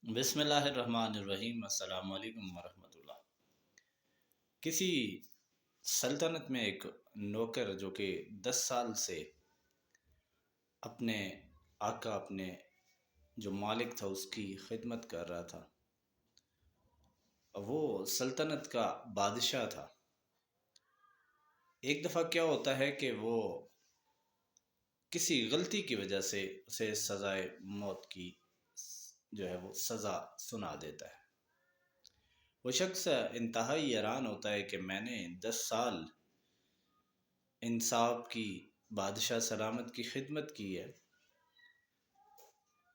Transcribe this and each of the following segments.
بسم اللہ الرحمن الرحیم۔ السلام علیکم ورحمۃ اللہ۔ کسی سلطنت میں ایک نوکر جو کہ 10 سال سے اپنے آقا، اپنے جو مالک تھا اس کی خدمت کر رہا تھا، وہ سلطنت کا بادشاہ تھا۔ ایک دفعہ کیا ہوتا ہے کہ وہ کسی غلطی کی وجہ سے اسے سزائے موت کی جو ہے وہ سزا سنا دیتا ہے۔ وہ شخص انتہائی حیران ہوتا ہے کہ میں نے 10 سال انصاف کی، بادشاہ سلامت کی خدمت کی ہے۔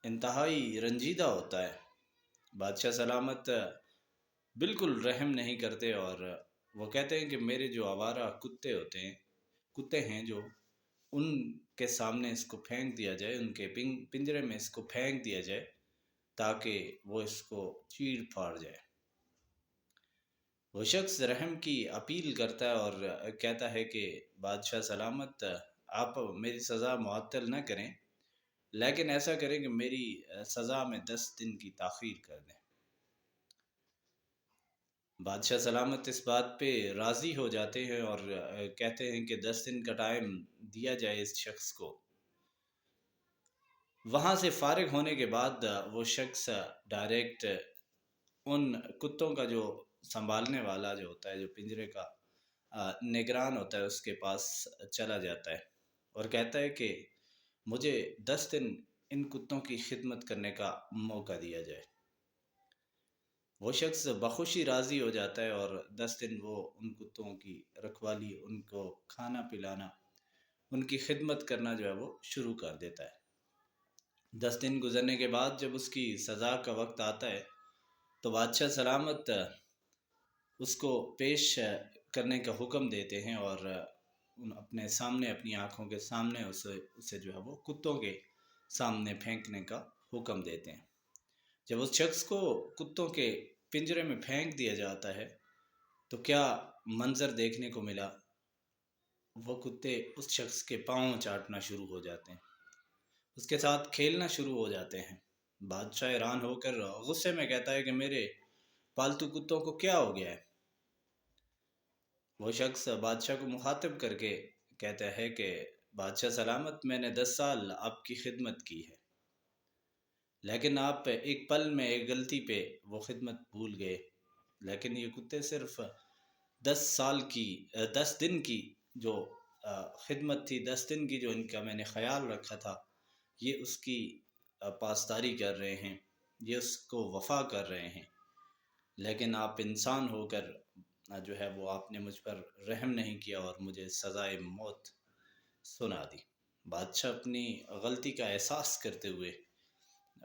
انتہائی رنجیدہ ہوتا ہے۔ بادشاہ سلامت بالکل رحم نہیں کرتے اور وہ کہتے ہیں کہ میرے جو آوارہ کتے ہیں جو، ان کے سامنے اس کو پھینک دیا جائے، ان کے پنجرے میں اس کو پھینک دیا جائے تاکہ وہ اس کو چیڑ پھاڑ جائے۔ وہ شخص رحم کی اپیل کرتا ہے اور کہتا ہے کہ بادشاہ سلامت، آپ میری سزا معطل نہ کریں، لیکن ایسا کریں کہ میری سزا میں 10 دن کی تاخیر کر دیں۔ بادشاہ سلامت اس بات پہ راضی ہو جاتے ہیں اور کہتے ہیں کہ 10 دن کا ٹائم دیا جائے اس شخص کو۔ وہاں سے فارغ ہونے کے بعد وہ شخص ڈائریکٹ ان کتوں کا جو سنبھالنے والا جو ہوتا ہے، جو پنجرے کا نگران ہوتا ہے، اس کے پاس چلا جاتا ہے اور کہتا ہے کہ مجھے 10 دن ان کتوں کی خدمت کرنے کا موقع دیا جائے۔ وہ شخص بخوشی راضی ہو جاتا ہے اور 10 دن وہ ان کتوں کی رکھوالی، ان کو کھانا پلانا، ان کی خدمت کرنا جو ہے وہ شروع کر دیتا ہے۔ 10 دن گزرنے کے بعد جب اس کی سزا کا وقت آتا ہے تو بادشاہ سلامت اس کو پیش کرنے کا حکم دیتے ہیں اور اپنے سامنے، اپنی آنکھوں کے سامنے اسے جو ہے وہ کتوں کے سامنے پھینکنے کا حکم دیتے ہیں۔ جب اس شخص کو کتوں کے پنجرے میں پھینک دیا جاتا ہے تو کیا منظر دیکھنے کو ملا؟ وہ کتے اس شخص کے پاؤں چاٹنا شروع ہو جاتے ہیں، اس کے ساتھ کھیلنا شروع ہو جاتے ہیں۔ بادشاہ حیران ہو کر غصے میں کہتا ہے کہ میرے پالتو کتوں کو کیا ہو گیا ہے؟ وہ شخص بادشاہ کو مخاطب کر کے کہتا ہے کہ بادشاہ سلامت، میں نے 10 سال آپ کی خدمت کی ہے، لیکن آپ ایک پل میں، ایک غلطی پہ وہ خدمت بھول گئے، لیکن یہ کتے صرف 10 دن کی جو خدمت تھی، 10 دن کی جو ان کا میں نے خیال رکھا تھا، یہ اس کی پاسداری کر رہے ہیں، یہ اس کو وفا کر رہے ہیں، لیکن آپ انسان ہو کر جو ہے وہ آپ نے مجھ پر رحم نہیں کیا اور مجھے سزائے موت سنا دی۔ بادشاہ اپنی غلطی کا احساس کرتے ہوئے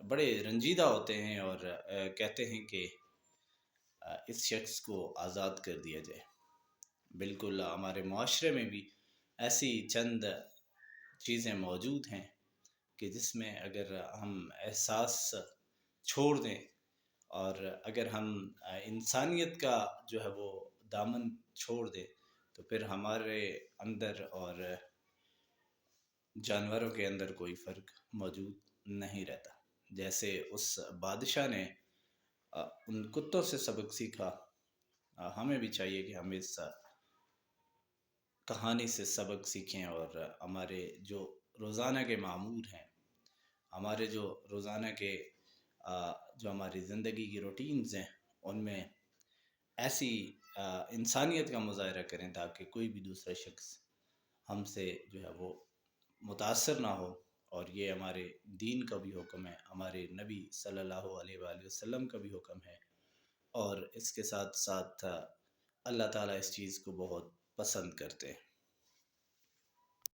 بڑے رنجیدہ ہوتے ہیں اور کہتے ہیں کہ اس شخص کو آزاد کر دیا جائے۔ بالکل ہمارے معاشرے میں بھی ایسی چند چیزیں موجود ہیں کہ جس میں اگر ہم احساس چھوڑ دیں اور اگر ہم انسانیت کا جو ہے وہ دامن چھوڑ دیں تو پھر ہمارے اندر اور جانوروں کے اندر کوئی فرق موجود نہیں رہتا۔ جیسے اس بادشاہ نے ان کتوں سے سبق سیکھا، ہمیں بھی چاہیے کہ ہم اس کہانی سے سبق سیکھیں اور ہمارے جو روزانہ کے معمول ہیں، ہمارے جو روزانہ کے جو ہماری زندگی کی روٹینز ہیں، ان میں ایسی انسانیت کا مظاہرہ کریں تاکہ کوئی بھی دوسرا شخص ہم سے جو ہے وہ متاثر نہ ہو۔ اور یہ ہمارے دین کا بھی حکم ہے، ہمارے نبی صلی اللہ علیہ وآلہ وسلم کا بھی حکم ہے، اور اس کے ساتھ ساتھ اللہ تعالیٰ اس چیز کو بہت پسند کرتے ہیں۔